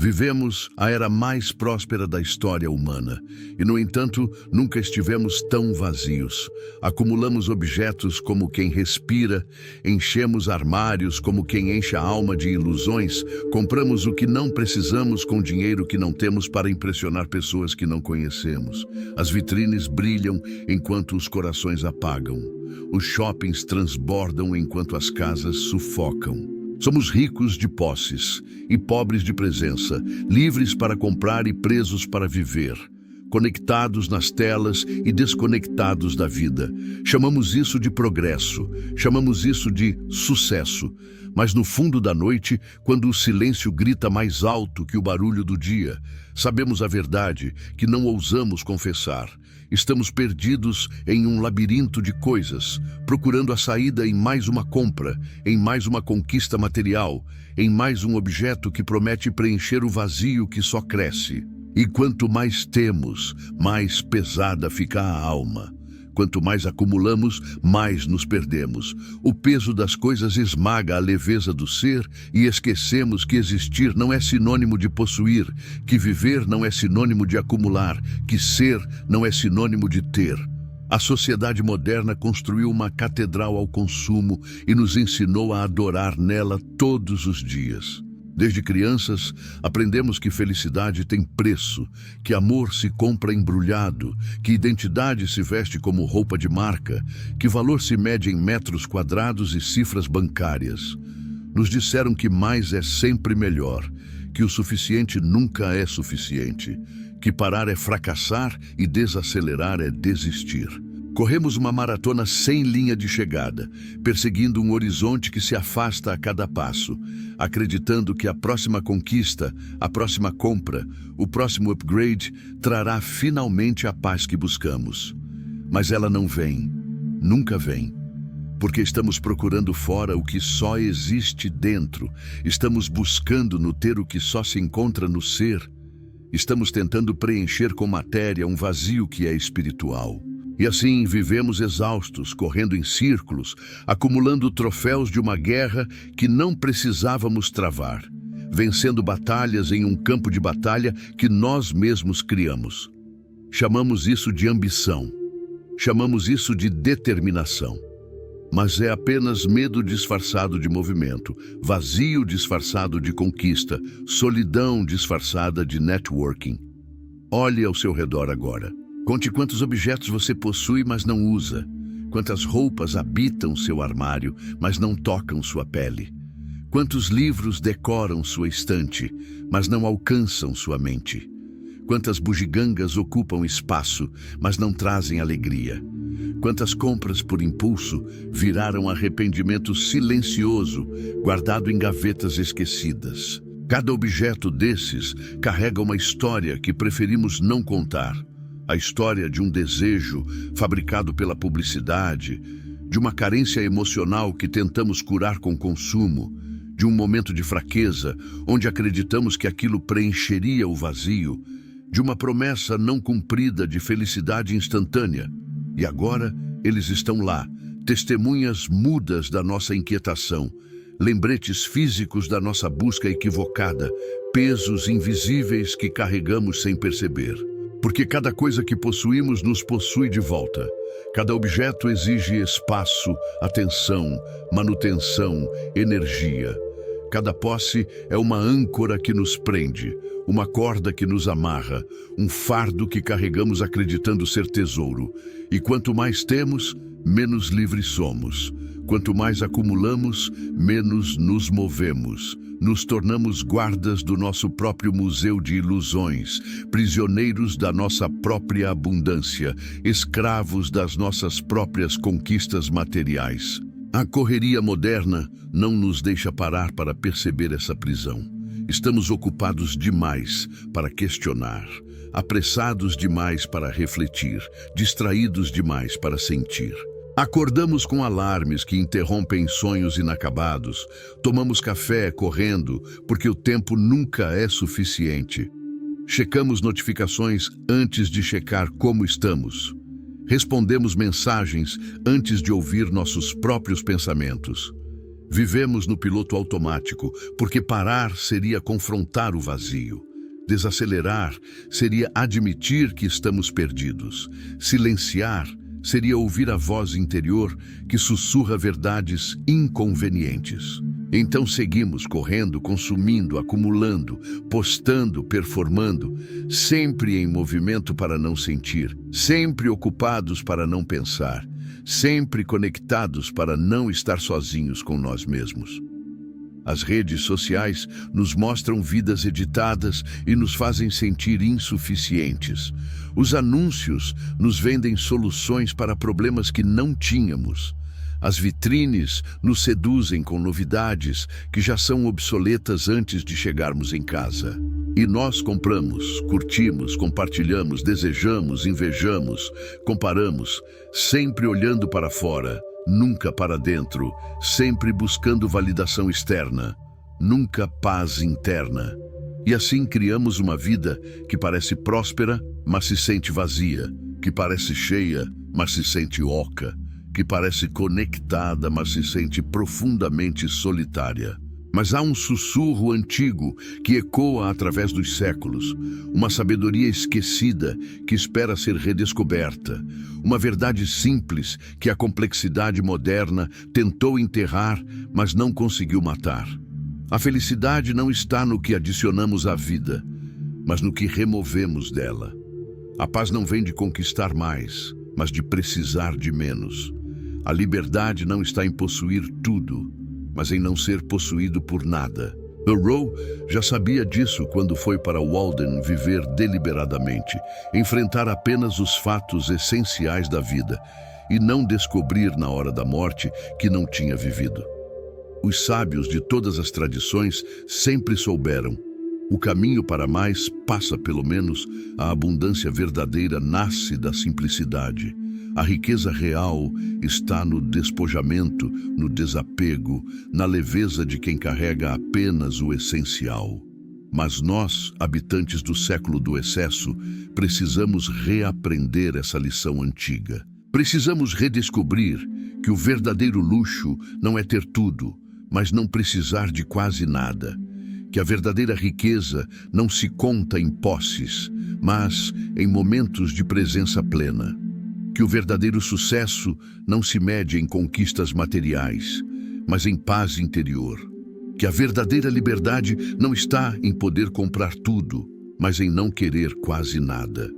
Vivemos a era mais próspera da história humana e, no entanto, nunca estivemos tão vazios. Acumulamos objetos como quem respira, enchemos armários como quem enche a alma de ilusões, compramos o que não precisamos com dinheiro que não temos para impressionar pessoas que não conhecemos. As vitrines brilham enquanto os corações apagam. Os shoppings transbordam enquanto as casas sufocam. Somos ricos de posses e pobres de presença, livres para comprar e presos para viver, conectados nas telas e desconectados da vida. Chamamos isso de progresso, chamamos isso de sucesso. Mas no fundo da noite, quando o silêncio grita mais alto que o barulho do dia, sabemos a verdade que não ousamos confessar. Estamos perdidos em um labirinto de coisas, procurando a saída em mais uma compra, em mais uma conquista material, em mais um objeto que promete preencher o vazio que só cresce. E quanto mais temos, mais pesada fica a alma. Quanto mais acumulamos, mais nos perdemos. O peso das coisas esmaga a leveza do ser e esquecemos que existir não é sinônimo de possuir, que viver não é sinônimo de acumular, que ser não é sinônimo de ter. A sociedade moderna construiu uma catedral ao consumo e nos ensinou a adorar nela todos os dias. Desde crianças, aprendemos que felicidade tem preço, que amor se compra embrulhado, que identidade se veste como roupa de marca, que valor se mede em metros quadrados e cifras bancárias. Nos disseram que mais é sempre melhor, que o suficiente nunca é suficiente, que parar é fracassar e desacelerar é desistir. Corremos uma maratona sem linha de chegada, perseguindo um horizonte que se afasta a cada passo, acreditando que a próxima conquista, a próxima compra, o próximo upgrade trará finalmente a paz que buscamos. Mas ela não vem, nunca vem, porque estamos procurando fora o que só existe dentro, estamos buscando no ter o que só se encontra no ser, estamos tentando preencher com matéria um vazio que é espiritual. E assim vivemos exaustos, correndo em círculos, acumulando troféus de uma guerra que não precisávamos travar, vencendo batalhas em um campo de batalha que nós mesmos criamos. Chamamos isso de ambição, chamamos isso de determinação. Mas é apenas medo disfarçado de movimento, vazio disfarçado de conquista, solidão disfarçada de networking. Olhe ao seu redor agora. Conte quantos objetos você possui, mas não usa. Quantas roupas habitam seu armário, mas não tocam sua pele. Quantos livros decoram sua estante, mas não alcançam sua mente. Quantas bugigangas ocupam espaço, mas não trazem alegria. Quantas compras por impulso viraram arrependimento silencioso, guardado em gavetas esquecidas. Cada objeto desses carrega uma história que preferimos não contar. A história de um desejo fabricado pela publicidade, de uma carência emocional que tentamos curar com consumo, de um momento de fraqueza onde acreditamos que aquilo preencheria o vazio, de uma promessa não cumprida de felicidade instantânea. E agora eles estão lá, testemunhas mudas da nossa inquietação, lembretes físicos da nossa busca equivocada, pesos invisíveis que carregamos sem perceber. Porque cada coisa que possuímos nos possui de volta. Cada objeto exige espaço, atenção, manutenção, energia. Cada posse é uma âncora que nos prende, uma corda que nos amarra, um fardo que carregamos acreditando ser tesouro. E quanto mais temos, menos livres somos. Quanto mais acumulamos, menos nos movemos. Nos tornamos guardas do nosso próprio museu de ilusões, prisioneiros da nossa própria abundância, escravos das nossas próprias conquistas materiais. A correria moderna não nos deixa parar para perceber essa prisão. Estamos ocupados demais para questionar, apressados demais para refletir, distraídos demais para sentir. Acordamos com alarmes que interrompem sonhos inacabados. Tomamos café correndo, porque o tempo nunca é suficiente. Checamos notificações antes de checar como estamos. Respondemos mensagens antes de ouvir nossos próprios pensamentos. Vivemos no piloto automático, porque parar seria confrontar o vazio. Desacelerar seria admitir que estamos perdidos. Silenciar seria ouvir a voz interior que sussurra verdades inconvenientes. Então seguimos correndo, consumindo, acumulando, postando, performando, sempre em movimento para não sentir, sempre ocupados para não pensar, sempre conectados para não estar sozinhos com nós mesmos. As redes sociais nos mostram vidas editadas e nos fazem sentir insuficientes. Os anúncios nos vendem soluções para problemas que não tínhamos. As vitrines nos seduzem com novidades que já são obsoletas antes de chegarmos em casa. E nós compramos, curtimos, compartilhamos, desejamos, invejamos, comparamos, sempre olhando para fora, nunca para dentro, sempre buscando validação externa, nunca paz interna. E assim criamos uma vida que parece próspera, mas se sente vazia, que parece cheia, mas se sente oca, que parece conectada, mas se sente profundamente solitária. Mas há um sussurro antigo que ecoa através dos séculos, uma sabedoria esquecida que espera ser redescoberta, uma verdade simples que a complexidade moderna tentou enterrar, mas não conseguiu matar. A felicidade não está no que adicionamos à vida, mas no que removemos dela. A paz não vem de conquistar mais, mas de precisar de menos. A liberdade não está em possuir tudo, mas em não ser possuído por nada. Thoreau já sabia disso quando foi para Walden viver deliberadamente, enfrentar apenas os fatos essenciais da vida e não descobrir na hora da morte que não tinha vivido. Os sábios de todas as tradições sempre souberam: o caminho para mais passa pelo menos, a abundância verdadeira nasce da simplicidade. A riqueza real está no despojamento, no desapego, na leveza de quem carrega apenas o essencial. Mas nós, habitantes do século do excesso, precisamos reaprender essa lição antiga. Precisamos redescobrir que o verdadeiro luxo não é ter tudo, mas não precisar de quase nada. Que a verdadeira riqueza não se conta em posses, mas em momentos de presença plena. Que o verdadeiro sucesso não se mede em conquistas materiais, mas em paz interior. Que a verdadeira liberdade não está em poder comprar tudo, mas em não querer quase nada.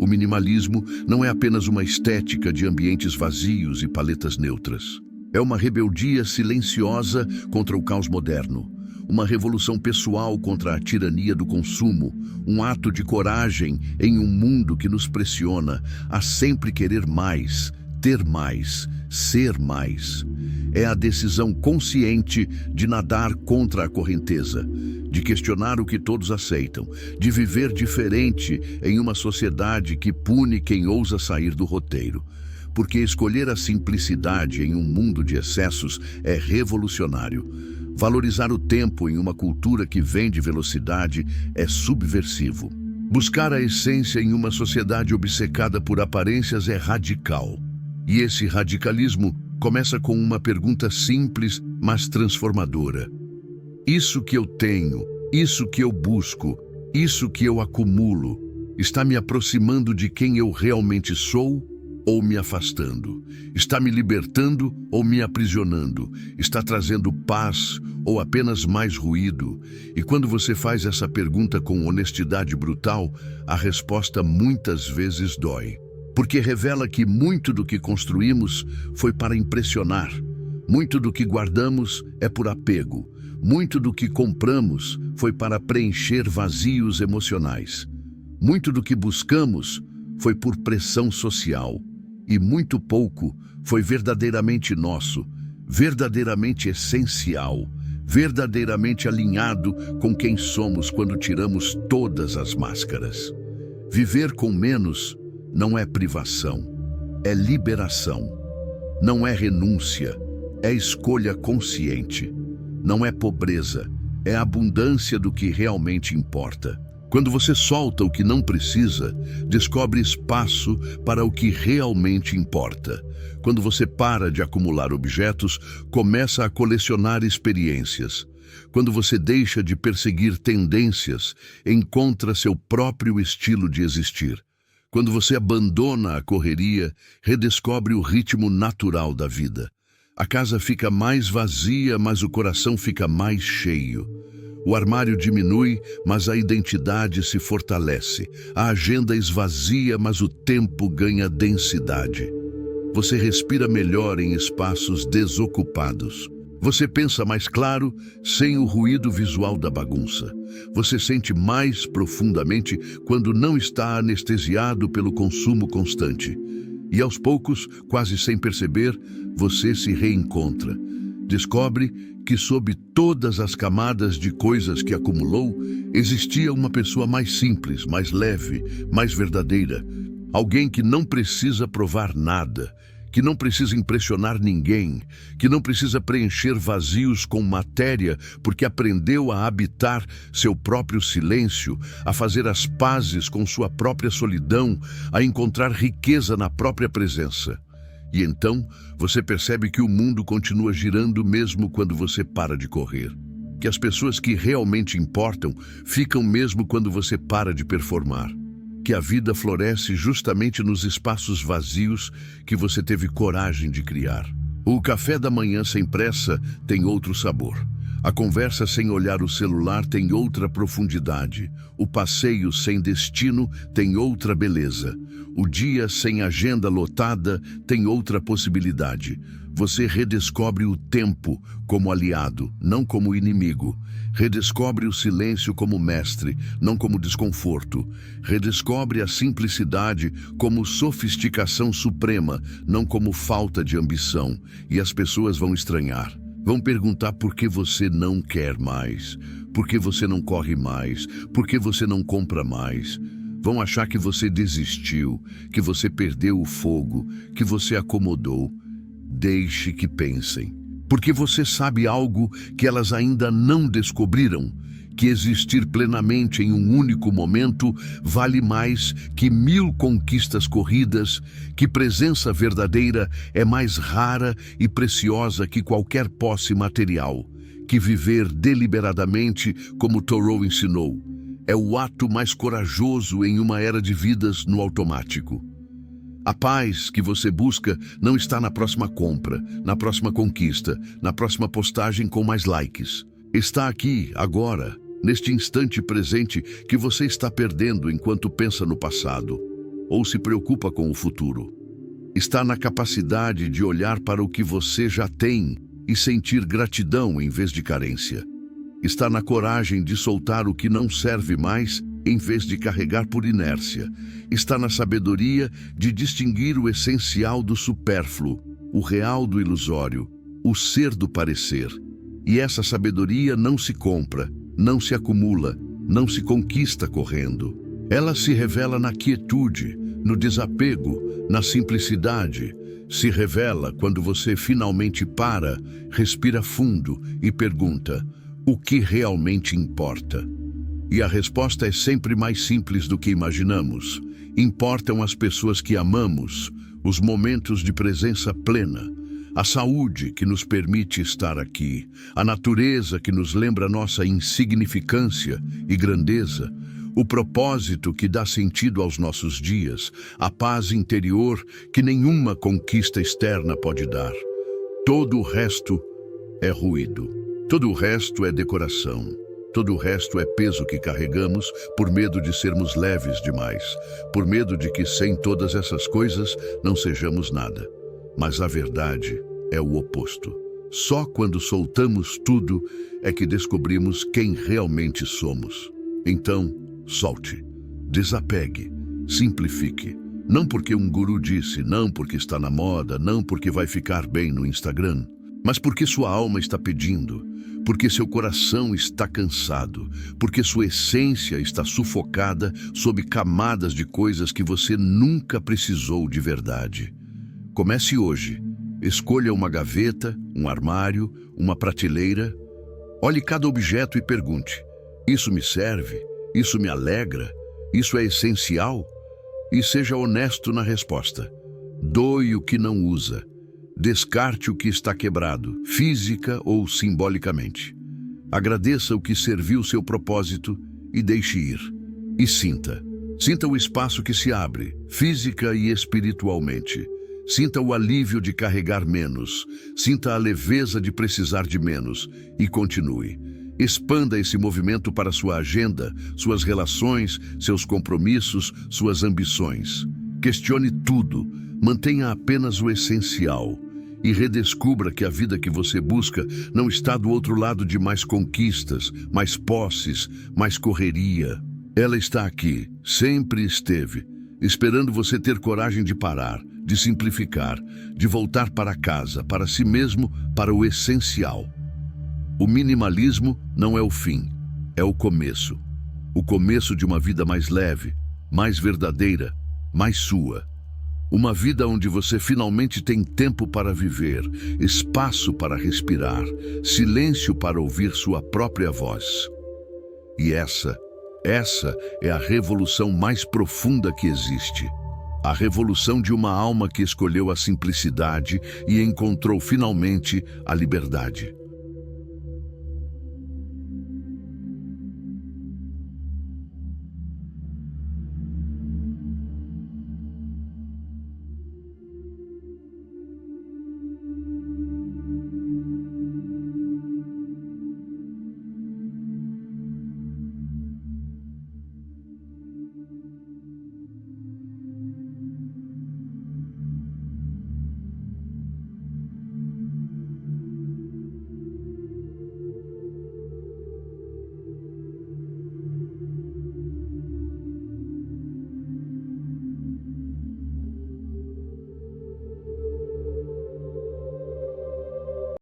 O minimalismo não é apenas uma estética de ambientes vazios e paletas neutras. É uma rebeldia silenciosa contra o caos moderno. Uma revolução pessoal contra a tirania do consumo, um ato de coragem em um mundo que nos pressiona a sempre querer mais, ter mais, ser mais. É a decisão consciente de nadar contra a correnteza, de questionar o que todos aceitam, de viver diferente em uma sociedade que pune quem ousa sair do roteiro. Porque escolher a simplicidade em um mundo de excessos é revolucionário. Valorizar o tempo em uma cultura que vende velocidade é subversivo. Buscar a essência em uma sociedade obcecada por aparências é radical. E esse radicalismo começa com uma pergunta simples, mas transformadora. Isso que eu tenho, isso que eu busco, isso que eu acumulo, está me aproximando de quem eu realmente sou ou me afastando? Está me libertando ou me aprisionando? Está trazendo paz ou apenas mais ruído? E quando você faz essa pergunta com honestidade brutal, a resposta muitas vezes dói. Porque revela que muito do que construímos foi para impressionar. Muito do que guardamos é por apego. Muito do que compramos foi para preencher vazios emocionais. Muito do que buscamos foi por pressão social. E muito pouco foi verdadeiramente nosso, verdadeiramente essencial, verdadeiramente alinhado com quem somos quando tiramos todas as máscaras. Viver com menos não é privação, é liberação. Não é renúncia, é escolha consciente. Não é pobreza, é abundância do que realmente importa. Quando você solta o que não precisa, descobre espaço para o que realmente importa. Quando você para de acumular objetos, começa a colecionar experiências. Quando você deixa de perseguir tendências, encontra seu próprio estilo de existir. Quando você abandona a correria, redescobre o ritmo natural da vida. A casa fica mais vazia, mas o coração fica mais cheio. O armário diminui, mas a identidade se fortalece. A agenda esvazia, mas o tempo ganha densidade. Você respira melhor em espaços desocupados. Você pensa mais claro, sem o ruído visual da bagunça. Você sente mais profundamente quando não está anestesiado pelo consumo constante. E aos poucos, quase sem perceber, você se reencontra. Descobre que sob todas as camadas de coisas que acumulou, existia uma pessoa mais simples, mais leve, mais verdadeira. Alguém que não precisa provar nada, que não precisa impressionar ninguém, que não precisa preencher vazios com matéria, porque aprendeu a habitar seu próprio silêncio, a fazer as pazes com sua própria solidão, a encontrar riqueza na própria presença. E então, você percebe que o mundo continua girando mesmo quando você para de correr. Que as pessoas que realmente importam ficam mesmo quando você para de performar. Que a vida floresce justamente nos espaços vazios que você teve coragem de criar. O café da manhã sem pressa tem outro sabor. A conversa sem olhar o celular tem outra profundidade. O passeio sem destino tem outra beleza. O dia sem agenda lotada tem outra possibilidade. Você redescobre o tempo como aliado, não como inimigo. Redescobre o silêncio como mestre, não como desconforto. Redescobre a simplicidade como sofisticação suprema, não como falta de ambição. E as pessoas vão estranhar. Vão perguntar por que você não quer mais, por que você não corre mais, por que você não compra mais. Vão achar que você desistiu, que você perdeu o fogo, que você acomodou. Deixe que pensem. Porque você sabe algo que elas ainda não descobriram, que existir plenamente em um único momento vale mais que 1000 conquistas corridas, que presença verdadeira é mais rara e preciosa que qualquer posse material, que viver deliberadamente, como Thoreau ensinou, é o ato mais corajoso em uma era de vidas no automático. A paz que você busca não está na próxima compra, na próxima conquista, na próxima postagem com mais likes. Está aqui, agora, neste instante presente que você está perdendo enquanto pensa no passado ou se preocupa com o futuro. Está na capacidade de olhar para o que você já tem e sentir gratidão em vez de carência. Está na coragem de soltar o que não serve mais em vez de carregar por inércia. Está na sabedoria de distinguir o essencial do supérfluo, o real do ilusório, o ser do parecer. E essa sabedoria não se compra, não se acumula, não se conquista correndo. Ela se revela na quietude, no desapego, na simplicidade. Se revela quando você finalmente para, respira fundo e pergunta: o que realmente importa? E a resposta é sempre mais simples do que imaginamos. Importam as pessoas que amamos, os momentos de presença plena, a saúde que nos permite estar aqui, a natureza que nos lembra nossa insignificância e grandeza, o propósito que dá sentido aos nossos dias, a paz interior que nenhuma conquista externa pode dar. Todo o resto é ruído. Todo o resto é decoração. Todo o resto é peso que carregamos por medo de sermos leves demais, por medo de que sem todas essas coisas não sejamos nada. Mas a verdade é o oposto. Só quando soltamos tudo é que descobrimos quem realmente somos. Então, solte, desapegue, simplifique. Não porque um guru disse, não porque está na moda, não porque vai ficar bem no Instagram, mas porque sua alma está pedindo, porque seu coração está cansado, porque sua essência está sufocada sob camadas de coisas que você nunca precisou de verdade. Comece hoje. Escolha uma gaveta, um armário, uma prateleira. Olhe cada objeto e pergunte: isso me serve? Isso me alegra? Isso é essencial? E seja honesto na resposta. Doe o que não usa. Descarte o que está quebrado, física ou simbolicamente. Agradeça o que serviu seu propósito e deixe ir. E sinta. Sinta o espaço que se abre, física e espiritualmente. Sinta o alívio de carregar menos. Sinta a leveza de precisar de menos. E continue. Expanda esse movimento para sua agenda, suas relações, seus compromissos, suas ambições. Questione tudo. Mantenha apenas o essencial. E redescubra que a vida que você busca não está do outro lado de mais conquistas, mais posses, mais correria. Ela está aqui, sempre esteve, esperando você ter coragem de parar, de simplificar, de voltar para casa, para si mesmo, para o essencial. O minimalismo não é o fim, é o começo. O começo de uma vida mais leve, mais verdadeira, mais sua. Uma vida onde você finalmente tem tempo para viver, espaço para respirar, silêncio para ouvir sua própria voz. E essa é a revolução mais profunda que existe. A revolução de uma alma que escolheu a simplicidade e encontrou finalmente a liberdade.